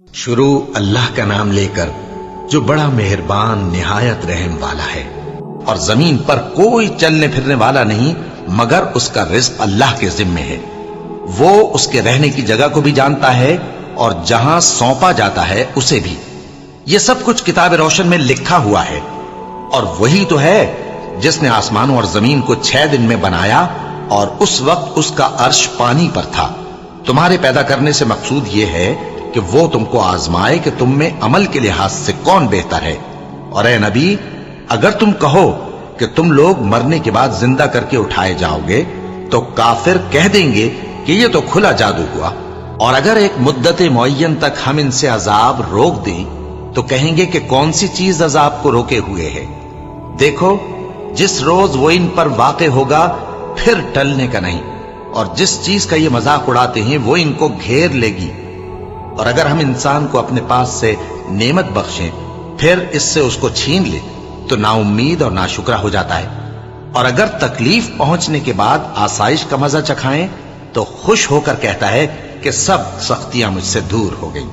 شروع اللہ کا نام لے کر جو بڑا مہربان نہایت رحم والا ہے۔ اور زمین پر کوئی چلنے پھرنے والا نہیں مگر اس کا رزق اللہ کے ذمے ہے۔ وہ اس کے رہنے کی جگہ کو بھی جانتا ہے اور جہاں سونپا جاتا ہے اسے بھی۔ یہ سب کچھ کتاب روشن میں لکھا ہوا ہے۔ اور وہی تو ہے جس نے آسمانوں اور زمین کو 6 دن میں بنایا اور اس وقت اس کا عرش پانی پر تھا۔ تمہارے پیدا کرنے سے مقصود یہ ہے کہ وہ تم کو آزمائے کہ تم میں عمل کے لحاظ سے کون بہتر ہے۔ اور اے نبی، اگر تم کہو کہ تم لوگ مرنے کے بعد زندہ کر کے اٹھائے جاؤ گے تو کافر کہہ دیں گے کہ یہ تو کھلا جادو ہوا۔ اور اگر ایک مدت معین تک ہم ان سے عذاب روک دیں تو کہیں گے کہ کون سی چیز عذاب کو روکے ہوئے ہے۔ دیکھو، جس روز وہ ان پر واقع ہوگا پھر ٹلنے کا نہیں، اور جس چیز کا یہ مذاق اڑاتے ہیں وہ ان کو گھیر لے گی۔ اور اگر ہم انسان کو اپنے پاس سے نعمت بخشیں پھر اس سے اس کو چھین لے تو نا امید اور ناشکرا ہو جاتا ہے۔ اور اگر تکلیف پہنچنے کے بعد آسائش کا مزہ چکھائیں تو خوش ہو کر کہتا ہے کہ سب سختیاں مجھ سے دور ہو گئیں۔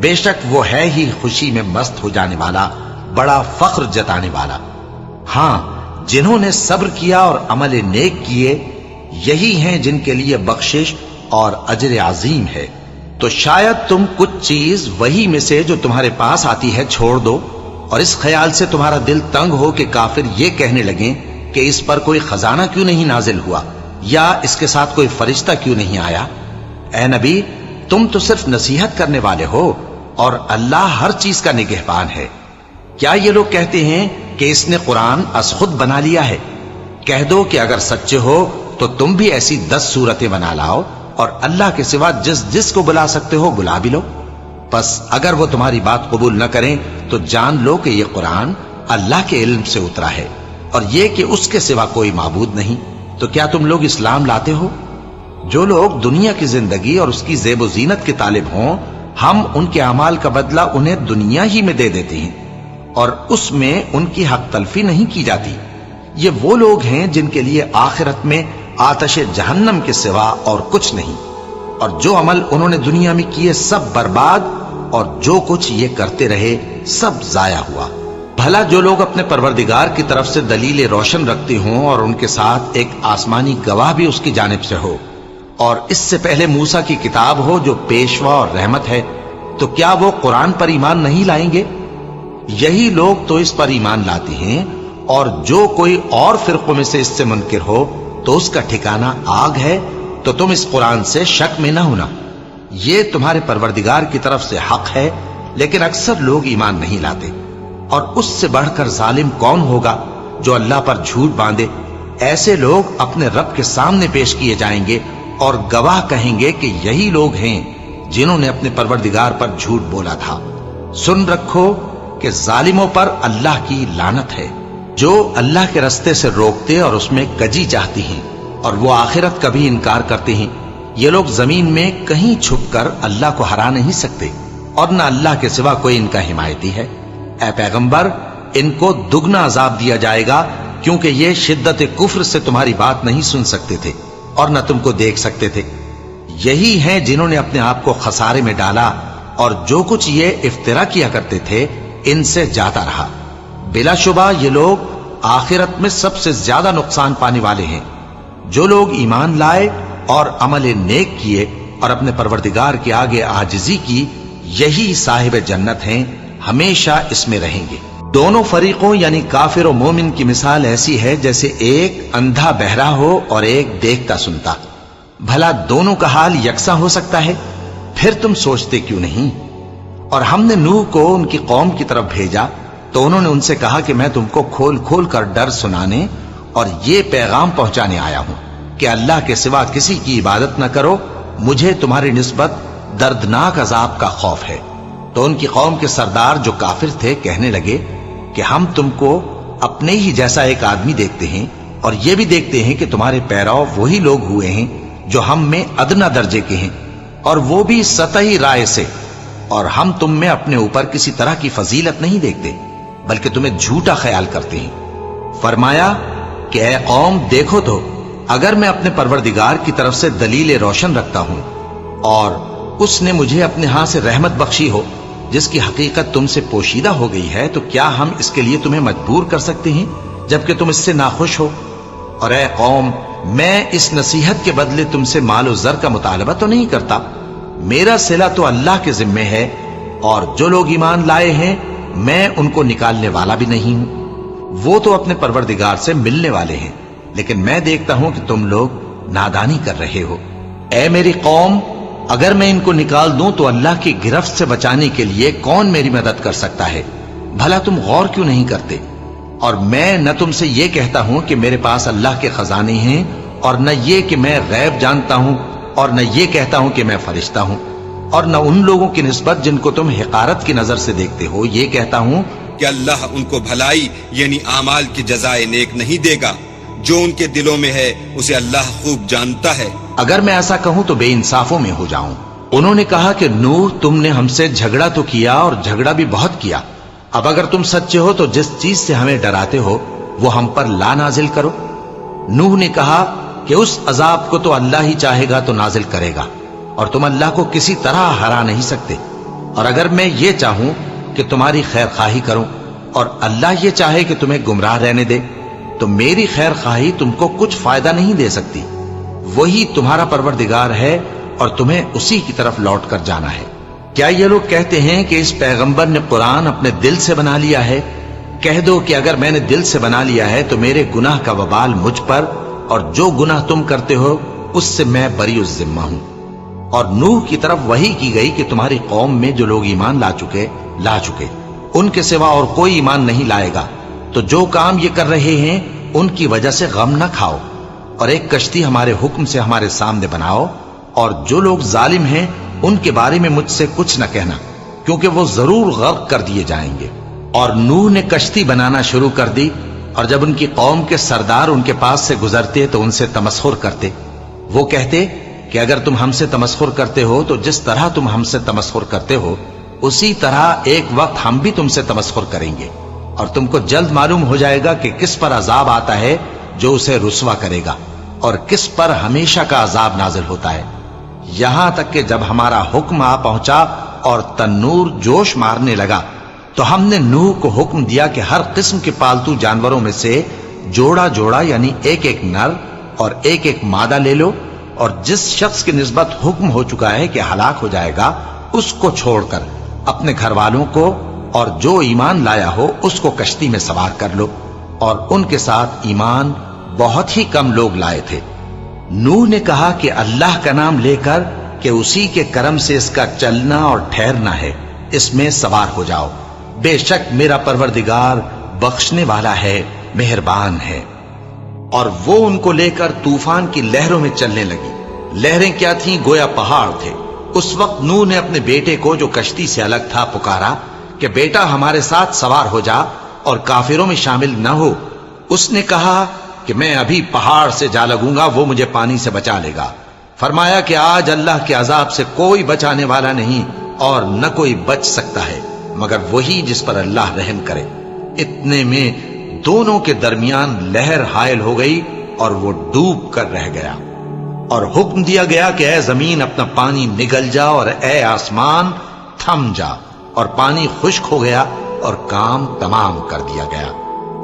بے شک وہ ہے ہی خوشی میں مست ہو جانے والا، بڑا فخر جتانے والا۔ ہاں، جنہوں نے صبر کیا اور عمل نیک کیے، یہی ہیں جن کے لیے بخشش اور اجر عظیم ہے۔ تو شاید تم کچھ چیز وہی میں سے جو تمہارے پاس آتی ہے چھوڑ دو، اور اس خیال سے تمہارا دل تنگ ہو کہ کافر یہ کہنے لگیں کہ اس پر کوئی خزانہ کیوں نہیں نازل ہوا، یا اس کے ساتھ کوئی فرشتہ کیوں نہیں آیا۔ اے نبی، تم تو صرف نصیحت کرنے والے ہو اور اللہ ہر چیز کا نگہبان ہے۔ کیا یہ لوگ کہتے ہیں کہ اس نے قرآن از خود بنا لیا ہے؟ کہہ دو کہ اگر سچے ہو تو تم بھی ایسی 10 صورتیں بنا لاؤ اور اللہ کے سوا جس جس کو بلا سکتے ہو بلا بھی لو۔ پس اگر وہ تمہاری بات قبول نہ کریں تو جان لو کہ یہ قرآن اللہ کے علم سے اترا ہے، اور یہ کہ اس کے سوا کوئی معبود نہیں۔ تو کیا تم لوگ اسلام لاتے ہو؟ جو لوگ دنیا کی زندگی اور اس کی زیب و زینت کے طالب ہوں، ہم ان کے اعمال کا بدلہ انہیں دنیا ہی میں دے دیتے ہیں، اور اس میں ان کی حق تلفی نہیں کی جاتی۔ یہ وہ لوگ ہیں جن کے لیے آخرت میں آتش جہنم کے سوا اور کچھ نہیں، اور جو عمل انہوں نے دنیا میں کیے سب برباد، اور جو کچھ یہ کرتے رہے سب ضائع ہوا۔ بھلا جو لوگ اپنے پروردگار کی طرف سے دلیل روشن رکھتے ہوں اور ان کے ساتھ ایک آسمانی گواہ بھی اس کی جانب سے ہو، اور اس سے پہلے موسیٰ کی کتاب ہو جو پیشوا اور رحمت ہے، تو کیا وہ قرآن پر ایمان نہیں لائیں گے؟ یہی لوگ تو اس پر ایمان لاتے ہیں، اور جو کوئی اور فرقوں میں سے اس سے منکر ہو تو اس کا ٹھکانہ آگ ہے۔ تو تم اس قرآن سے شک میں نہ ہونا، یہ تمہارے پروردگار کی طرف سے حق ہے، لیکن اکثر لوگ ایمان نہیں لاتے۔ اور اس سے بڑھ کر ظالم کون ہوگا جو اللہ پر جھوٹ باندھے؟ ایسے لوگ اپنے رب کے سامنے پیش کیے جائیں گے اور گواہ کہیں گے کہ یہی لوگ ہیں جنہوں نے اپنے پروردگار پر جھوٹ بولا تھا۔ سن رکھو کہ ظالموں پر اللہ کی لعنت ہے، جو اللہ کے رستے سے روکتے اور اس میں کجی چاہتی ہیں، اور وہ آخرت کا بھی انکار کرتے ہیں۔ یہ لوگ زمین میں کہیں چھپ کر اللہ کو ہرا نہیں سکتے، اور نہ اللہ کے سوا کوئی ان کا حمایتی ہے۔ اے پیغمبر، ان کو دگنا عذاب دیا جائے گا، کیونکہ یہ شدت کفر سے تمہاری بات نہیں سن سکتے تھے اور نہ تم کو دیکھ سکتے تھے۔ یہی ہیں جنہوں نے اپنے آپ کو خسارے میں ڈالا، اور جو کچھ یہ افترا کیا کرتے تھے ان سے جاتا رہا۔ بلا شبہ یہ لوگ آخرت میں سب سے زیادہ نقصان پانے والے ہیں۔ جو لوگ ایمان لائے اور عمل نیک کیے اور اپنے پروردگار کے آگے عاجزی کی، یہی صاحب جنت ہیں، ہمیشہ اس میں رہیں گے۔ دونوں فریقوں یعنی کافر و مومن کی مثال ایسی ہے جیسے ایک اندھا بہرا ہو اور ایک دیکھتا سنتا۔ بھلا دونوں کا حال یکساں ہو سکتا ہے؟ پھر تم سوچتے کیوں نہیں؟ اور ہم نے نوح کو ان کی قوم کی طرف بھیجا تو انہوں نے ان سے کہا کہ میں تم کو کھول کھول کر ڈر سنانے اور یہ پیغام پہنچانے آیا ہوں کہ اللہ کے سوا کسی کی عبادت نہ کرو، مجھے تمہاری نسبت دردناک عذاب کا خوف ہے۔ تو ان کی قوم کے سردار جو کافر تھے کہنے لگے کہ ہم تم کو اپنے ہی جیسا ایک آدمی دیکھتے ہیں، اور یہ بھی دیکھتے ہیں کہ تمہارے پیرو وہی لوگ ہوئے ہیں جو ہم میں ادنا درجے کے ہیں، اور وہ بھی سطحی رائے سے، اور ہم تم میں اپنے اوپر کسی طرح کی فضیلت نہیں دیکھتے بلکہ تمہیں جھوٹا خیال کرتے ہیں۔ فرمایا کہ اے قوم، دیکھو تو اگر میں اپنے پروردگار کی طرف سے دلیل روشن رکھتا ہوں اور اس نے مجھے اپنے ہاں سے رحمت بخشی ہو جس کی حقیقت تم سے پوشیدہ ہو گئی ہے، تو کیا ہم اس کے لیے تمہیں مجبور کر سکتے ہیں جبکہ تم اس سے ناخوش ہو؟ اور اے قوم، میں اس نصیحت کے بدلے تم سے مال و زر کا مطالبہ تو نہیں کرتا، میرا صلہ تو اللہ کے ذمے ہے، اور جو لوگ ایمان لائے ہیں میں ان کو نکالنے والا بھی نہیں ہوں، وہ تو اپنے پروردگار سے ملنے والے ہیں، لیکن میں دیکھتا ہوں کہ تم لوگ نادانی کر رہے ہو۔ اے میری قوم، اگر میں ان کو نکال دوں تو اللہ کی گرفت سے بچانے کے لیے کون میری مدد کر سکتا ہے؟ بھلا تم غور کیوں نہیں کرتے؟ اور میں نہ تم سے یہ کہتا ہوں کہ میرے پاس اللہ کے خزانے ہیں، اور نہ یہ کہ میں غیب جانتا ہوں، اور نہ یہ کہتا ہوں کہ میں فرشتہ ہوں، اور نہ ان لوگوں کی نسبت جن کو تم حقارت کی نظر سے دیکھتے ہو یہ کہتا ہوں کہ اللہ ان کو بھلائی یعنی اعمال کی جزائے نیک نہیں دے گا، جو ان کے دلوں میں ہے اسے اللہ خوب جانتا ہے۔ اگر میں ایسا کہوں تو بے انصافوں میں ہو جاؤں۔ انہوں نے کہا کہ نوح، تم نے ہم سے جھگڑا تو کیا اور جھگڑا بھی بہت کیا، اب اگر تم سچے ہو تو جس چیز سے ہمیں ڈراتے ہو وہ ہم پر لا نازل کرو۔ نوح نے کہا کہ اس عذاب کو تو اللہ ہی چاہے گا تو نازل کرے گا، اور تم اللہ کو کسی طرح ہرا نہیں سکتے، اور اگر میں یہ چاہوں کہ تمہاری خیر خواہی کروں اور اللہ یہ چاہے کہ تمہیں گمراہ رہنے دے تو میری خیر خواہی تم کو کچھ فائدہ نہیں دے سکتی، وہی تمہارا پروردگار ہے اور تمہیں اسی کی طرف لوٹ کر جانا ہے۔ کیا یہ لوگ کہتے ہیں کہ اس پیغمبر نے قرآن اپنے دل سے بنا لیا ہے؟ کہہ دو کہ اگر میں نے دل سے بنا لیا ہے تو میرے گناہ کا وبال مجھ پر، اور جو گناہ تم کرتے ہو اس سے میں بری الذمہ ہوں۔ اور نوح کی طرف وحی کی گئی کہ تمہاری قوم میں جو لوگ ایمان لا چکے ان کے سوا اور کوئی ایمان نہیں لائے گا، تو جو کام یہ کر رہے ہیں ان کی وجہ سے غم نہ کھاؤ، اور ایک کشتی ہمارے حکم سے ہمارے سامنے بناؤ، اور جو لوگ ظالم ہیں ان کے بارے میں مجھ سے کچھ نہ کہنا، کیونکہ وہ ضرور غرق کر دیے جائیں گے۔ اور نوح نے کشتی بنانا شروع کر دی، اور جب ان کی قوم کے سردار ان کے پاس سے گزرتے تو ان سے تمسخر کرتے۔ وہ کہتے کہ اگر تم ہم سے تمسخر کرتے ہو تو جس طرح تم ہم سے تمسخر کرتے ہو اسی طرح ایک وقت ہم بھی تم سے تمسخر کریں گے، اور تم کو جلد معلوم ہو جائے گا کہ کس پر عذاب آتا ہے جو اسے رسوا کرے گا، اور کس پر ہمیشہ کا عذاب نازل ہوتا ہے۔ یہاں تک کہ جب ہمارا حکم آ پہنچا اور تنور جوش مارنے لگا تو ہم نے نوح کو حکم دیا کہ ہر قسم کے پالتو جانوروں میں سے جوڑا جوڑا یعنی ایک ایک نر اور ایک ایک مادہ لے لو، اور جس شخص کی نسبت حکم ہو چکا ہے کہ ہلاک ہو جائے گا اس کو چھوڑ کر اپنے گھر والوں کو اور جو ایمان لایا ہو اس کو کشتی میں سوار کر لو۔ اور ان کے ساتھ ایمان بہت ہی کم لوگ لائے تھے۔ نوح نے کہا کہ اللہ کا نام لے کر کہ اسی کے کرم سے اس کا چلنا اور ٹھہرنا ہے، اس میں سوار ہو جاؤ، بے شک میرا پروردگار بخشنے والا ہے، مہربان ہے۔ اور وہ ان کو لے کر طوفان کی لہروں میں چلنے لگی۔ لہریں کیا تھیں؟ گویا پہاڑ تھے۔ اس وقت نوح نے اپنے بیٹے کو جو کشتی سے الگ تھا پکارا کہ بیٹا ہمارے ساتھ سوار ہو جا اور کافروں میں شامل نہ ہو۔ اس نے کہا کہ میں ابھی پہاڑ سے جا لگوں گا، وہ مجھے پانی سے بچا لے گا۔ فرمایا کہ آج اللہ کے عذاب سے کوئی بچانے والا نہیں اور نہ کوئی بچ سکتا ہے مگر وہی جس پر اللہ رحم کرے۔ اتنے میں دونوں کے درمیان لہر حائل ہو گئی اور وہ ڈوب کر رہ گیا، اور حکم دیا گیا کہ اے زمین اپنا پانی نگل جا، اور اے آسمان تھم جا، اور پانی خشک ہو گیا اور کام تمام کر دیا گیا،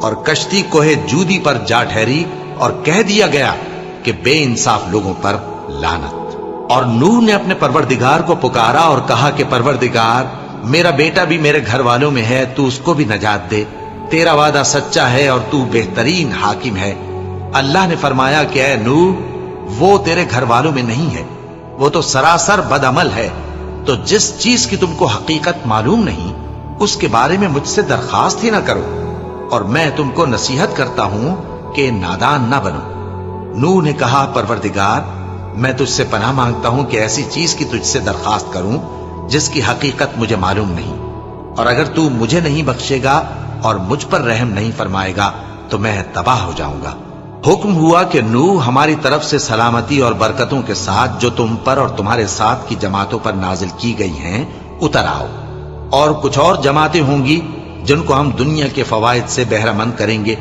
اور کشتی کوہ جودی پر جا ٹھہری، اور کہہ دیا گیا کہ بے انصاف لوگوں پر لعنت۔ اور نوح نے اپنے پروردگار کو پکارا اور کہا کہ پروردگار، میرا بیٹا بھی میرے گھر والوں میں ہے، تو اس کو بھی نجات دے، تیرا وعدہ سچا ہے اور تو بہترین حاکم ہے۔ اللہ نے فرمایا کہ اے نوح، وہ تیرے گھر والوں میں نہیں ہے، وہ تو سراسر بدعمل ہے، تو جس چیز کی تم کو حقیقت معلوم نہیں اس کے بارے میں مجھ سے درخواست ہی نہ کرو، اور میں تم کو نصیحت کرتا ہوں کہ نادان نہ بنو۔ نوح نے کہا پروردگار، میں تجھ سے پناہ مانگتا ہوں کہ ایسی چیز کی تجھ سے درخواست کروں جس کی حقیقت مجھے معلوم نہیں، اور اگر تو مجھے نہیں بخشے گا اور مجھ پر رحم نہیں فرمائے گا تو میں تباہ ہو جاؤں گا۔ حکم ہوا کہ نوح ہماری طرف سے سلامتی اور برکتوں کے ساتھ جو تم پر اور تمہارے ساتھ کی جماعتوں پر نازل کی گئی ہیں اتر آؤ، اور کچھ اور جماعتیں ہوں گی جن کو ہم دنیا کے فوائد سے بہرہ مند کریں گے،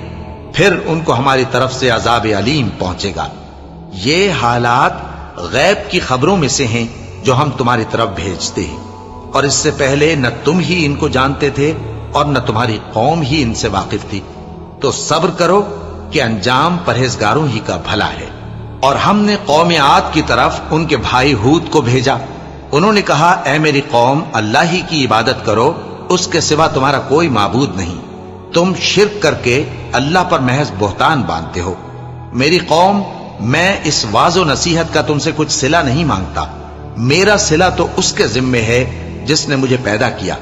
پھر ان کو ہماری طرف سے عذاب علیم پہنچے گا۔ یہ حالات غیب کی خبروں میں سے ہیں جو ہم تمہاری طرف بھیجتے ہیں، اور اس سے پہلے نہ تم ہی ان کو جانتے تھے اور نہ تمہاری قوم ہی ان سے واقف تھی، تو صبر کرو کہ انجام پرہیزگاروں ہی کا بھلا ہے۔ اور ہم نے قوم عاد کی طرف ان کے بھائی ہود کو بھیجا۔ انہوں نے کہا، اے میری قوم، اللہ ہی کی عبادت کرو، اس کے سوا تمہارا کوئی معبود نہیں، تم شرک کر کے اللہ پر محض بہتان باندھتے ہو۔ میری قوم، میں اس واعظ و نصیحت کا تم سے کچھ صلہ نہیں مانگتا، میرا صلہ تو اس کے ذمے ہے جس نے مجھے پیدا کیا،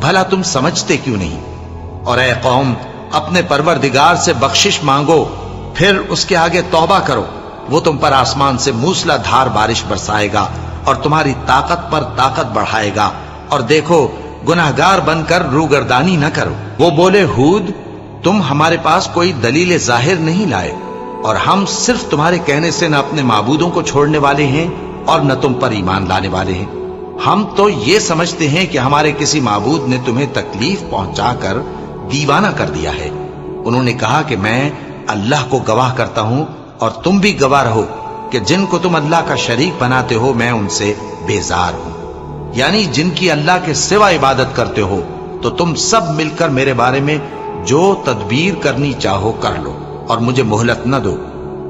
بھلا تم سمجھتے کیوں نہیں؟ اور اے قوم، اپنے پروردگار سے بخشش مانگو، پھر اس کے آگے توبہ کرو، وہ تم پر آسمان سے موسلا دھار بارش برسائے گا اور تمہاری طاقت پر طاقت بڑھائے گا، اور دیکھو گناہگار بن کر روگردانی نہ کرو۔ وہ بولے، ہود، تم ہمارے پاس کوئی دلیل ظاہر نہیں لائے، اور ہم صرف تمہارے کہنے سے نہ اپنے معبودوں کو چھوڑنے والے ہیں اور نہ تم پر ایمان لانے والے ہیں۔ ہم تو یہ سمجھتے ہیں کہ ہمارے کسی معبود نے تمہیں تکلیف پہنچا کر دیوانہ کر دیا ہے۔ انہوں نے کہا کہ میں اللہ کو گواہ کرتا ہوں اور تم بھی گواہ رہو کہ جن کو تم اللہ کا شریک بناتے ہو میں ان سے بیزار ہوں، یعنی جن کی اللہ کے سوا عبادت کرتے ہو، تو تم سب مل کر میرے بارے میں جو تدبیر کرنی چاہو کر لو اور مجھے مہلت نہ دو۔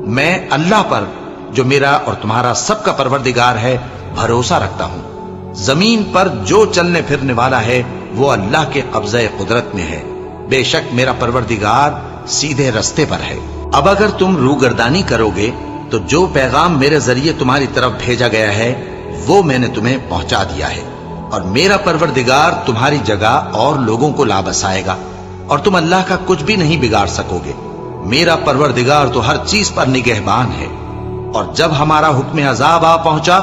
میں اللہ پر جو میرا اور تمہارا سب کا پروردگار ہے بھروسہ رکھتا ہوں۔ زمین پر جو چلنے پھرنے والا ہے وہ اللہ کے قبضہ قدرت میں ہے، بے شک میرا پروردگار سیدھے رستے پر ہے۔ اب اگر تم روگردانی کرو گے تو جو پیغام میرے ذریعے تمہاری طرف بھیجا گیا ہے وہ میں نے تمہیں پہنچا دیا ہے، اور میرا پروردگار تمہاری جگہ اور لوگوں کو لا بسائے گا، اور تم اللہ کا کچھ بھی نہیں بگاڑ سکو گے۔ میرا پروردگار تو ہر چیز پر نگہبان ہے۔ اور جب ہمارا حکم عذاب آ پہنچا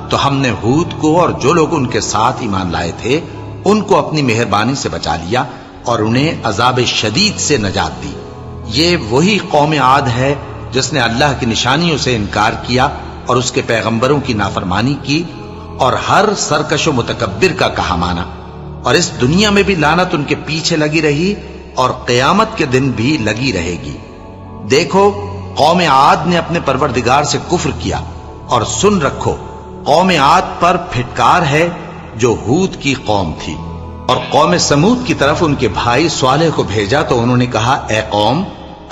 تو ہم نے ہود کو اور جو لوگ ان کے ساتھ ایمان لائے تھے ان کو اپنی مہربانی سے بچا لیا اور انہیں عذاب شدید سے نجات دی۔ یہ وہی قوم عاد ہے جس نے اللہ کی نشانیوں سے انکار کیا اور اس کے پیغمبروں کی نافرمانی کی اور ہر سرکش و متکبر کا کہا مانا، اور اس دنیا میں بھی لعنت ان کے پیچھے لگی رہی اور قیامت کے دن بھی لگی رہے گی۔ دیکھو، قوم عاد نے اپنے پروردگار سے کفر کیا، اور سن رکھو، قوم عاد پر پھٹکار ہے جو ہود کی قوم تھی۔ اور قوم سمود کی طرف ان کے بھائی صالح کو بھیجا تو انہوں نے کہا، اے قوم،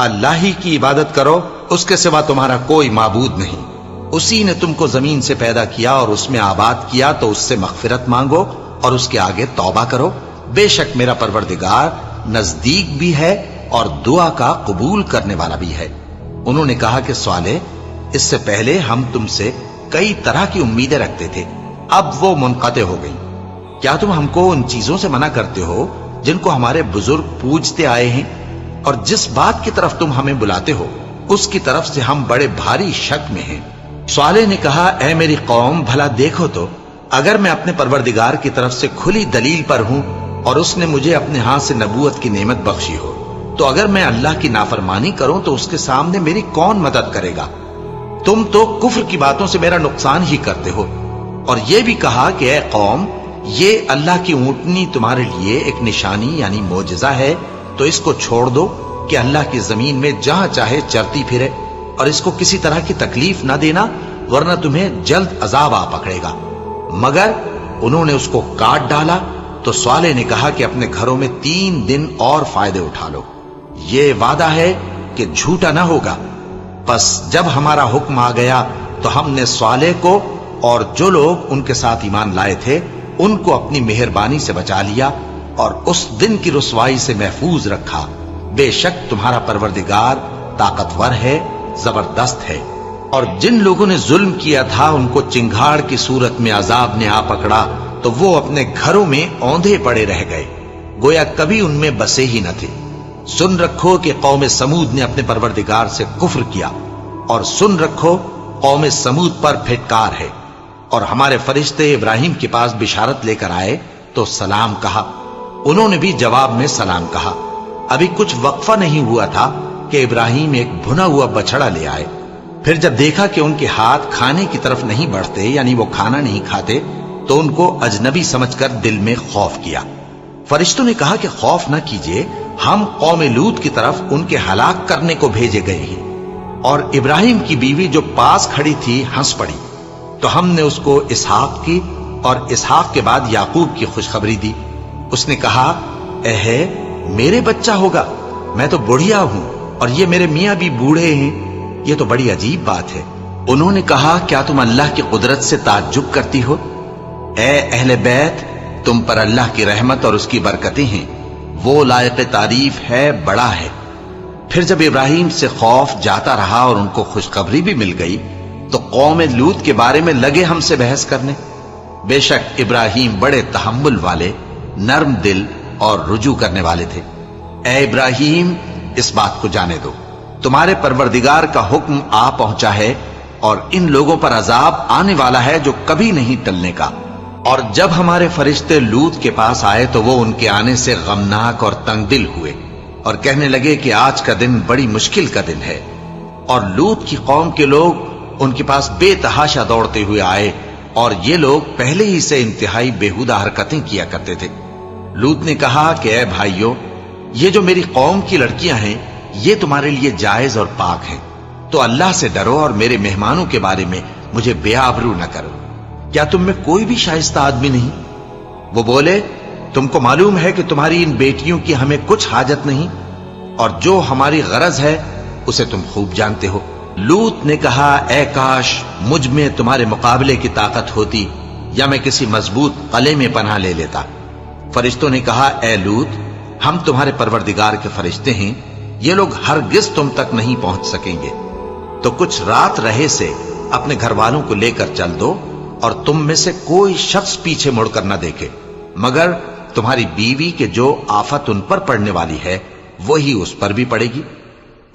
اللہ ہی کی عبادت کرو، اس کے سوا تمہارا کوئی معبود نہیں۔ اسی نے تم کو زمین سے پیدا کیا اور اس میں آباد کیا، تو اس سے مغفرت مانگو اور اس کے آگے توبہ کرو، بے شک میرا پروردگار نزدیک بھی ہے اور دعا کا قبول کرنے والا بھی ہے۔ انہوں نے کہا کہ صالح، اس سے پہلے ہم تم سے کئی طرح کی امیدیں رکھتے تھے، اب وہ منقطع ہو گئی۔ کیا تم ہم کو ان چیزوں سے منع کرتے ہو جن کو ہمارے بزرگ پوجتے آئے ہیں؟ اور جس بات کی طرف تم ہمیں بلاتے ہو اس کی طرف سے ہم بڑے بھاری شک میں ہیں۔ صالح نے کہا، اے میری قوم، بھلا دیکھو تو، اگر میں اپنے پروردگار کی طرف سے کھلی دلیل پر ہوں اور اس نے مجھے اپنے ہاتھ سے نبوت کی نعمت بخشی ہو، تو اگر میں اللہ کی نافرمانی کروں تو اس کے سامنے میری کون مدد کرے گا؟ تم تو کفر کی باتوں سے میرا نقصان ہی کرتے ہو۔ اور یہ بھی کہا کہ اے قوم، یہ اللہ کی اونٹنی تمہارے لیے ایک نشانی یعنی معجزہ ہے، تو اس کو چھوڑ دو کہ اللہ کی زمین میں جہاں چاہے چرتی پھرے، اور اس کو کسی طرح کی تکلیف نہ دینا، ورنہ تمہیں جلد عذاب آ پکڑے گا۔ مگر انہوں نے اس کو کاٹ ڈالا تو صالح نے کہا کہ اپنے گھروں میں 3 دن اور فائدے اٹھا لو، یہ وعدہ ہے کہ جھوٹا نہ ہوگا۔ پس جب ہمارا حکم آ گیا تو ہم نے صالح کو اور جو لوگ ان کے ساتھ ایمان لائے تھے ان کو اپنی مہربانی سے بچا لیا اور اس دن کی رسوائی سے محفوظ رکھا۔ بے شک تمہارا پروردگار طاقتور ہے، زبردست ہے۔ اور جن لوگوں نے ظلم کیا تھا ان کو چنگھاڑ کی صورت میں عذاب نے آ پکڑا تو وہ اپنے گھروں میں اوندھے پڑے رہ گئے، گویا کبھی ان میں بسے ہی نہ تھے۔ سن رکھو کہ قوم سمود نے اپنے پروردگار سے کفر کیا، اور سن رکھو قوم سمود پر پھٹکار ہے۔ اور ہمارے فرشتے ابراہیم کے پاس بشارت لے کر آئے تو سلام کہا، انہوں نے بھی جواب میں سلام کہا۔ ابھی کچھ وقفہ نہیں ہوا تھا کہ ابراہیم ایک بھنا ہوا بچڑا لے آئے۔ پھر جب دیکھا کہ ان کے ہاتھ کھانے کی طرف نہیں بڑھتے، یعنی وہ کھانا نہیں کھاتے، تو ان کو اجنبی سمجھ کر دل میں خوف کیا۔ فرشتوں نے کہا کہ خوف نہ کیجیے، ہم قوم لوط کی طرف ان کے ہلاک کرنے کو بھیجے گئے ہیں۔ اور ابراہیم کی بیوی جو پاس کھڑی تھی ہنس پڑی۔ تو ہم نے اس کو اسحاق کی اور اسحاق کے بعد یعقوب کی خوشخبری دی۔ اس نے کہا اے میرے بچہ ہوگا، میں تو بڑھیا ہوں اور یہ میرے میاں بھی بوڑھے ہیں، یہ تو بڑی عجیب بات ہے۔ انہوں نے کہا کیا تم اللہ کی قدرت سے تعجب کرتی ہو؟ اے اہل بیت، تم پر اللہ کی رحمت اور اس کی برکتیں ہیں، وہ لائق تعریف ہے، بڑا ہے۔ پھر جب ابراہیم سے خوف جاتا رہا اور ان کو خوشخبری بھی مل گئی تو قوم لوط کے بارے میں لگے ہم سے بحث کرنے۔ بے شک ابراہیم بڑے تحمل والے، نرم دل اور رجوع کرنے والے تھے۔ اے ابراہیم، اس بات کو جانے دو، تمہارے پروردگار کا حکم آ پہنچا ہے اور ان لوگوں پر عذاب آنے والا ہے جو کبھی نہیں ٹلنے کا۔ اور جب ہمارے فرشتے لوط کے پاس آئے تو وہ ان کے آنے سے غمناک اور تنگ دل ہوئے اور کہنے لگے کہ آج کا دن بڑی مشکل کا دن ہے۔ اور لوط کی قوم کے لوگ ان کے پاس بے تحاشا دوڑتے ہوئے آئے اور یہ لوگ پہلے ہی سے انتہائی بیہودہ حرکتیں کیا کرتے تھے۔ لوط نے کہا کہ اے بھائیو، یہ جو میری قوم کی لڑکیاں ہیں یہ تمہارے لیے جائز اور پاک ہیں، تو اللہ سے ڈرو اور میرے مہمانوں کے بارے میں مجھے بے آبرو نہ کرو۔ کیا تم میں کوئی بھی شائستہ آدمی نہیں؟ وہ بولے تم کو معلوم ہے کہ تمہاری ان بیٹیوں کی ہمیں کچھ حاجت نہیں، اور جو ہماری غرض ہے اسے تم خوب جانتے ہو۔ لوط نے کہا اے کاش مجھ میں تمہارے مقابلے کی طاقت ہوتی یا میں کسی مضبوط قلعے میں پناہ لے لیتا۔ فرشتوں نے کہا اے لوط، ہم تمہارے پروردگار کے فرشتے ہیں، یہ لوگ ہرگز تم تک نہیں پہنچ سکیں گے، تو کچھ رات رہے سے اپنے گھر والوں کو لے کر چل دو اور تم میں سے کوئی شخص پیچھے مڑ کر نہ دیکھے مگر تمہاری بیوی کے جو آفت ان پر پڑنے والی ہے وہی اس پر بھی پڑے گی۔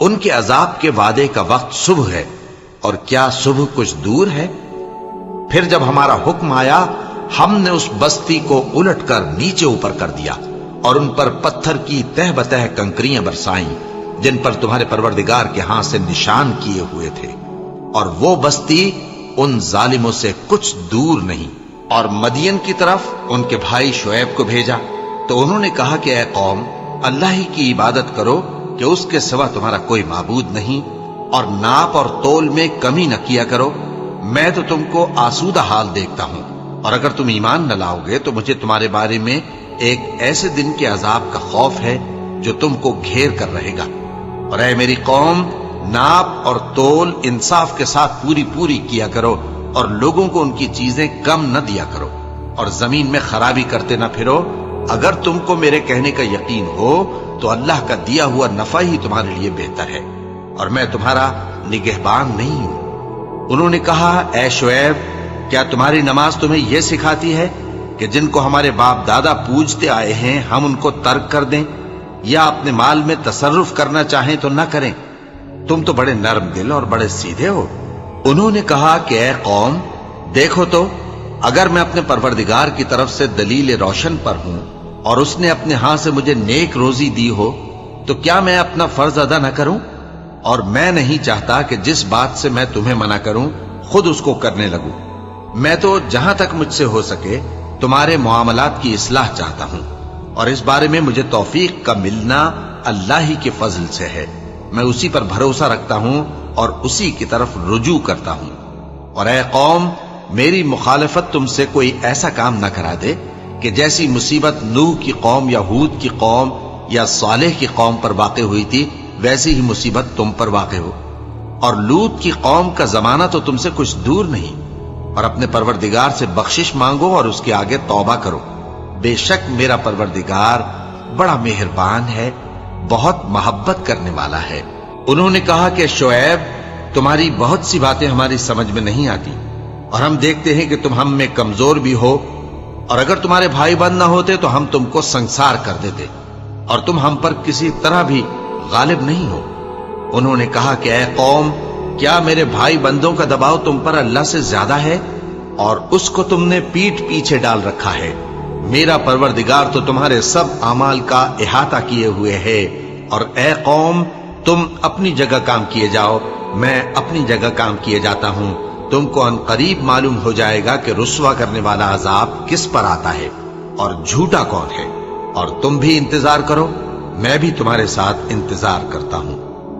ان کے عذاب کے وعدے کا وقت صبح ہے، اور کیا صبح کچھ دور ہے؟ پھر جب ہمارا حکم آیا ہم نے اس بستی کو الٹ کر نیچے اوپر کر دیا اور ان پر پتھر کی تہ بتہ کنکریاں برسائیں جن پر تمہارے پروردگار کے ہاں سے نشان کیے ہوئے تھے، اور وہ بستی ان ظالموں سے کچھ دور نہیں۔ اور مدین کی طرف ان کے بھائی شعیب کو بھیجا تو انہوں نے کہا کہ اے قوم، اللہ ہی کی عبادت کرو کہ اس کے سوا تمہارا کوئی معبود نہیں، اور ناپ اور تول میں کمی نہ کیا کرو، میں تو تم کو آسودہ حال دیکھتا ہوں، اور اگر تم ایمان نہ لاؤ گے تو مجھے تمہارے بارے میں ایک ایسے دن کے عذاب کا خوف ہے جو تم کو گھیر کر رہے گا۔ اور اے میری قوم، ناپ اور تول انصاف کے ساتھ پوری کیا کرو، اور لوگوں کو ان کی چیزیں کم نہ دیا کرو، اور زمین میں خرابی کرتے نہ پھرو۔ اگر تم کو میرے کہنے کا یقین ہو تو اللہ کا دیا ہوا نفع ہی تمہارے لیے بہتر ہے، اور میں تمہارا نگہبان نہیں ہوں۔ انہوں نے کہا اے شعیب، کیا تمہاری نماز تمہیں یہ سکھاتی ہے کہ جن کو ہمارے باپ دادا پوجتے آئے ہیں ہم ان کو ترک کر دیں، یا اپنے مال میں تصرف کرنا چاہیں تو نہ کریں؟ تم تو بڑے نرم دل اور بڑے سیدھے ہو۔ انہوں نے کہا کہ اے قوم، دیکھو تو اگر میں اپنے پروردگار کی طرف سے دلیل روشن پر ہوں اور اس نے اپنے ہاں سے مجھے نیک روزی دی ہو تو کیا میں اپنا فرض ادا نہ کروں؟ اور میں نہیں چاہتا کہ جس بات سے میں تمہیں منع کروں خود اس کو کرنے لگوں۔ میں تو جہاں تک مجھ سے ہو سکے تمہارے معاملات کی اصلاح چاہتا ہوں، اور اس بارے میں مجھے توفیق کا ملنا اللہ ہی کے فضل سے ہے۔ میں اسی پر بھروسہ رکھتا ہوں اور اسی کی طرف رجوع کرتا ہوں۔ اور اے قوم، میری مخالفت تم سے کوئی ایسا کام نہ کرا دے کہ جیسی مصیبت نوح کی قوم یا ہود کی قوم یا صالح کی قوم پر واقع ہوئی تھی ویسی ہی مصیبت تم پر واقع ہو۔ اور لوط کی قوم کا زمانہ تو تم سے کچھ دور نہیں، اور اپنے پروردگار سے بخشش مانگو اور اس کے آگے توبہ کرو، بے شک میرا پروردگار بڑا مہربان ہے، بہت محبت کرنے والا ہے۔ انہوں نے کہا کہ شعیب، تمہاری بہت سی باتیں ہماری سمجھ میں نہیں آتی، اور ہم دیکھتے ہیں کہ تم ہم میں کمزور بھی ہو، اور اگر تمہارے بھائی بند نہ ہوتے تو ہم تم کو سنسار کر دیتے، اور تم ہم پر کسی طرح بھی غالب نہیں ہو۔ انہوں نے کہا کہ اے قوم، کیا میرے بھائی بندوں کا دباؤ تم پر اللہ سے زیادہ ہے، اور اس کو تم نے پیٹھ پیچھے ڈال رکھا ہے؟ میرا پروردگار تو تمہارے سب اعمال کا احاطہ کیے ہوئے ہے۔ اور اے قوم، تم اپنی جگہ کام کیے جاؤ، میں اپنی جگہ کام کیے جاتا ہوں۔ تم کو ان قریب معلوم ہو جائے گا کہ رسوا کرنے والا عذاب کس پر آتا ہے اور جھوٹا کون ہے، اور تم بھی انتظار کرو، میں بھی تمہارے ساتھ انتظار کرتا ہوں۔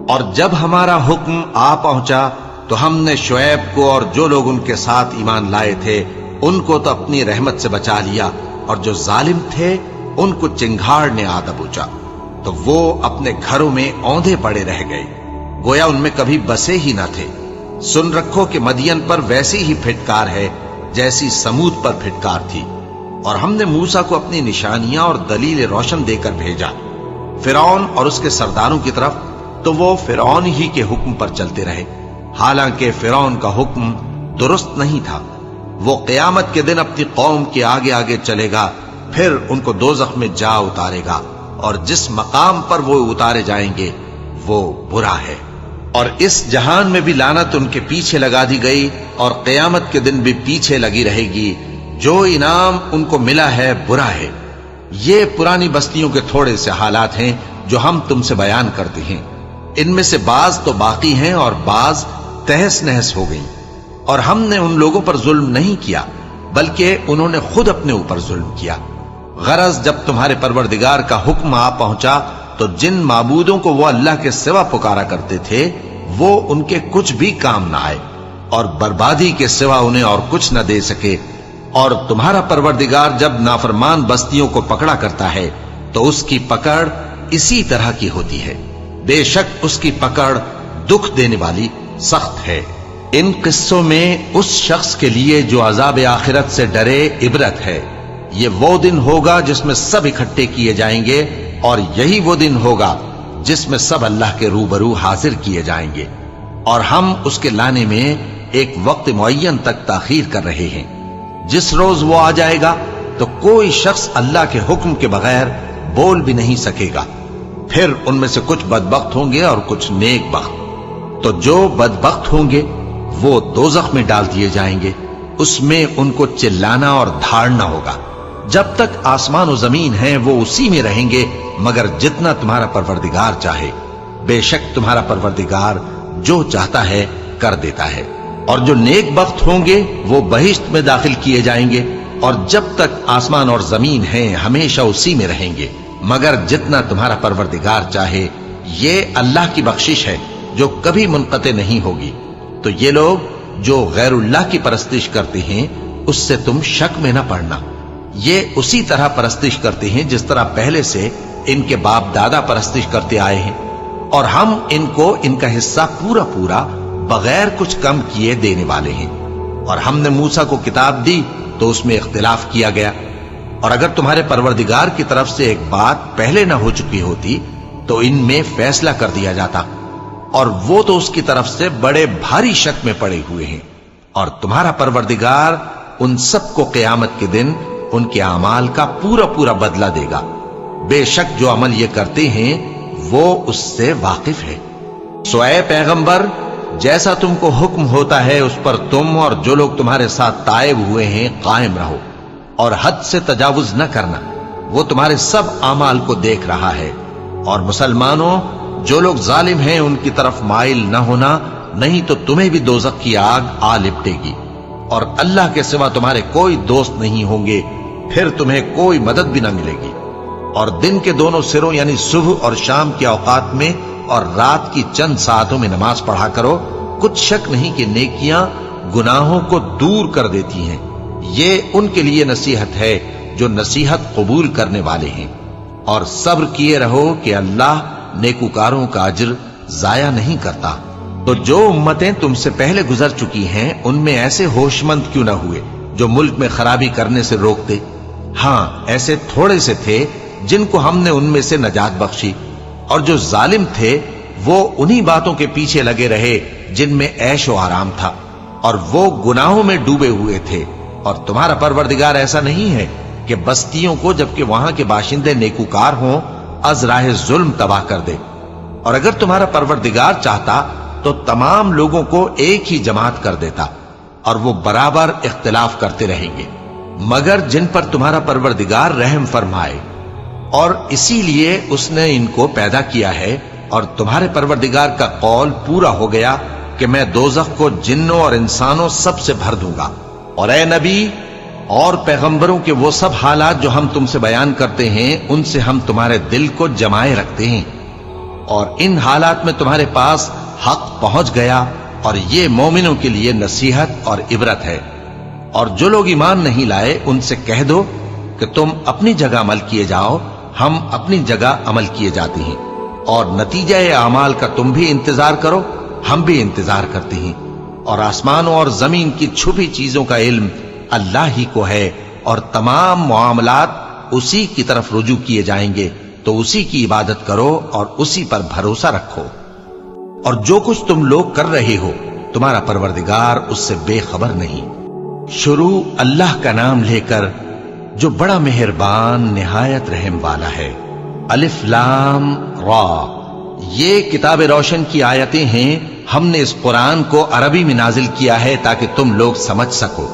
اور جب ہمارا حکم آ پہنچا تو ہم نے شعیب کو اور جو لوگ ان کے ساتھ ایمان لائے تھے ان کو تو اپنی رحمت سے بچا لیا، اور جو ظالم تھے ان کو چنگھاڑ نے آ دبوچا، تو وہ اپنے گھروں میں اوندھے پڑے رہ گئے، گویا ان میں کبھی بسے ہی نہ تھے۔ سن رکھو کہ مدین پر ویسی ہی پھٹکار ہے جیسی سمود پر پھٹکار تھی، اور ہم نے موسیٰ کو اپنی نشانیاں اور دلیل روشن دے کر بھیجا فرعون اور اس کے سرداروں کی طرف، تو وہ فرعون ہی کے حکم پر چلتے رہے، حالانکہ فرعون کا حکم درست نہیں تھا۔ وہ قیامت کے دن اپنی قوم کے آگے آگے چلے گا، پھر ان کو دوزخ میں جا اتارے گا، اور جس مقام پر وہ اتارے جائیں گے وہ برا ہے۔ اور اس جہان میں بھی لعنت ان کے پیچھے لگا دی گئی، اور قیامت کے دن بھی پیچھے لگی رہے گی۔ جو انعام ان کو ملا ہے برا ہے۔ یہ پرانی بستیوں کے تھوڑے سے حالات ہیں جو ہم تم سے بیان کرتے ہیں، ان میں سے بعض تو باقی ہیں اور بعض تہس نہس ہو گئی، اور ہم نے ان لوگوں پر ظلم نہیں کیا بلکہ انہوں نے خود اپنے اوپر ظلم کیا۔ غرض جب تمہارے پروردگار کا حکم آ پہنچا تو جن معبودوں کو وہ اللہ کے سوا پکارا کرتے تھے وہ ان کے کچھ بھی کام نہ آئے، اور بربادی کے سوا انہیں اور کچھ نہ دے سکے۔ اور تمہارا پروردگار جب نافرمان بستیوں کو پکڑا کرتا ہے تو اس کی پکڑ اسی طرح کی ہوتی ہے، بے شک اس کی پکڑ دکھ دینے والی سخت ہے۔ ان قصوں میں اس شخص کے لیے جو عذاب آخرت سے ڈرے عبرت ہے۔ یہ وہ دن ہوگا جس میں سب اکٹھے کیے جائیں گے، اور یہی وہ دن ہوگا جس میں سب اللہ کے روبرو حاضر کیے جائیں گے، اور ہم اس کے لانے میں ایک وقت معین تک تاخیر کر رہے ہیں۔ جس روز وہ آ جائے گا تو کوئی شخص اللہ کے حکم کے بغیر بول بھی نہیں سکے گا۔ پھر ان میں سے کچھ بدبخت ہوں گے اور کچھ نیک بخت، تو جو بدبخت ہوں گے وہ دوزخ میں ڈال دیے جائیں گے، اس میں ان کو چلانا اور دھاڑنا ہوگا۔ جب تک آسمان و زمین ہیں وہ اسی میں رہیں گے مگر جتنا تمہارا پروردگار چاہے، بے شک تمہارا پروردگار جو چاہتا ہے کر دیتا ہے۔ اور جو نیک بخت ہوں گے وہ بہشت میں داخل کیے جائیں گے، اور جب تک آسمان اور زمین ہیں ہمیشہ اسی میں رہیں گے مگر جتنا تمہارا پروردگار چاہے۔ یہ اللہ کی بخشش ہے جو کبھی منقطع نہیں ہوگی۔ تو یہ لوگ جو غیر اللہ کی پرستش کرتے ہیں اس سے تم شک میں نہ پڑنا، یہ اسی طرح پرستش کرتے ہیں جس طرح پہلے سے ان کے باپ دادا پرستش کرتے آئے ہیں، اور ہم ان کو ان کا حصہ پورا پورا بغیر کچھ کم کیے دینے والے ہیں۔ اور ہم نے موسیٰ کو کتاب دی تو اس میں اختلاف کیا گیا، اور اگر تمہارے پروردگار کی طرف سے ایک بات پہلے نہ ہو چکی ہوتی تو ان میں فیصلہ کر دیا جاتا، اور وہ تو اس کی طرف سے بڑے بھاری شک میں پڑے ہوئے ہیں۔ اور تمہارا پروردگار ان سب کو قیامت کے دن ان کے اعمال کا پورا پورا بدلہ دے گا، بے شک جو عمل یہ کرتے ہیں وہ اس سے واقف ہے۔ سو اے پیغمبر، جیسا تم کو حکم ہوتا ہے اس پر تم اور جو لوگ تمہارے ساتھ تائب ہوئے ہیں قائم رہو، اور حد سے تجاوز نہ کرنا، وہ تمہارے سب اعمال کو دیکھ رہا ہے۔ اور مسلمانوں، جو لوگ ظالم ہیں ان کی طرف مائل نہ ہونا، نہیں تو تمہیں بھی دوزخ کی آگ آ لپٹے گی، اور اللہ کے سوا تمہارے کوئی دوست نہیں ہوں گے، پھر تمہیں کوئی مدد بھی نہ ملے گی۔ اور دن کے دونوں سروں یعنی صبح اور شام کے اوقات میں اور رات کی چند ساعتوں میں نماز پڑھا کرو، کچھ شک نہیں کہ نیکیاں گناہوں کو دور کر دیتی ہیں۔ یہ ان کے لیے نصیحت ہے جو نصیحت قبول کرنے والے ہیں۔ اور صبر کیے رہو کہ اللہ نیکوکاروں کا اجر ضائع نہیں کرتا۔ تو جو امتیں تم سے پہلے گزر چکی ہیں ان میں ایسے ہوش مند کیوں نہ ہوئے جو ملک میں خرابی کرنے سے روکتے؟ ہاں، ایسے تھوڑے سے تھے جن کو ہم نے ان میں سے نجات بخشی، اور جو ظالم تھے وہ انہی باتوں کے پیچھے لگے رہے جن میں عیش و آرام تھا، اور وہ گناہوں میں ڈوبے ہوئے تھے۔ اور تمہارا پروردگار ایسا نہیں ہے کہ بستیوں کو جبکہ وہاں کے باشندے نیکوکار ہوں از راہ ظلم تباہ کر دے۔ اور اگر تمہارا پروردگار چاہتا تو تمام لوگوں کو ایک ہی جماعت کر دیتا، اور وہ برابر اختلاف کرتے رہیں گے، مگر جن پر تمہارا پروردگار رحم فرمائے۔ اور اسی لیے اس نے ان کو پیدا کیا ہے، اور تمہارے پروردگار کا قول پورا ہو گیا کہ میں دوزخ کو جنوں اور انسانوں سب سے بھر دوں گا۔ اور اے نبی اور پیغمبروں کے وہ سب حالات جو ہم تم سے بیان کرتے ہیں ان سے ہم تمہارے دل کو جمائے رکھتے ہیں، اور ان حالات میں تمہارے پاس حق پہنچ گیا اور یہ مومنوں کے لیے نصیحت اور عبرت ہے۔ اور جو لوگ ایمان نہیں لائے ان سے کہہ دو کہ تم اپنی جگہ عمل کیے جاؤ، ہم اپنی جگہ عمل کیے جاتے ہیں، اور نتیجہ اعمال کا تم بھی انتظار کرو، ہم بھی انتظار کرتے ہیں۔ اور آسمانوں اور زمین کی چھپی چیزوں کا علم اللہ ہی کو ہے، اور تمام معاملات اسی کی طرف رجوع کیے جائیں گے، تو اسی کی عبادت کرو اور اسی پر بھروسہ رکھو۔ اور جو کچھ تم لوگ کر رہے ہو تمہارا پروردگار اس سے بے خبر نہیں۔ شروع اللہ کا نام لے کر جو بڑا مہربان نہایت رحم والا ہے۔ الف لام را، یہ کتاب روشن کی آیتیں ہیں۔ ہم نے اس قرآن کو عربی میں نازل کیا ہے تاکہ تم لوگ سمجھ سکو۔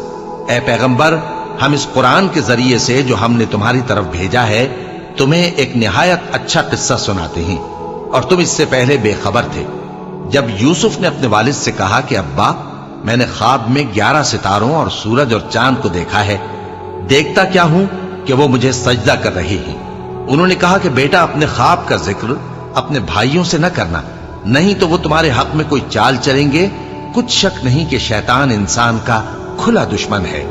اے پیغمبر، ہم اس قرآن کے ذریعے سے جو ہم نے تمہاری طرف بھیجا ہے تمہیں ایک نہایت اچھا قصہ سناتے ہیں، اور تم اس سے پہلے بے خبر تھے۔ جب یوسف نے اپنے والد سے کہا کہ ابا، میں نے خواب میں 11 ستاروں اور سورج اور چاند کو دیکھا ہے، دیکھتا کیا ہوں کہ وہ مجھے سجدہ کر رہے ہیں۔ انہوں نے کہا کہ بیٹا، اپنے خواب کا ذکر اپنے بھائیوں سے نہ کرنا، نہیں تو وہ تمہارے حق میں کوئی چال چلیں گے۔ کچھ شک نہیں کہ شیطان انسان کا کھلا دشمن ہے،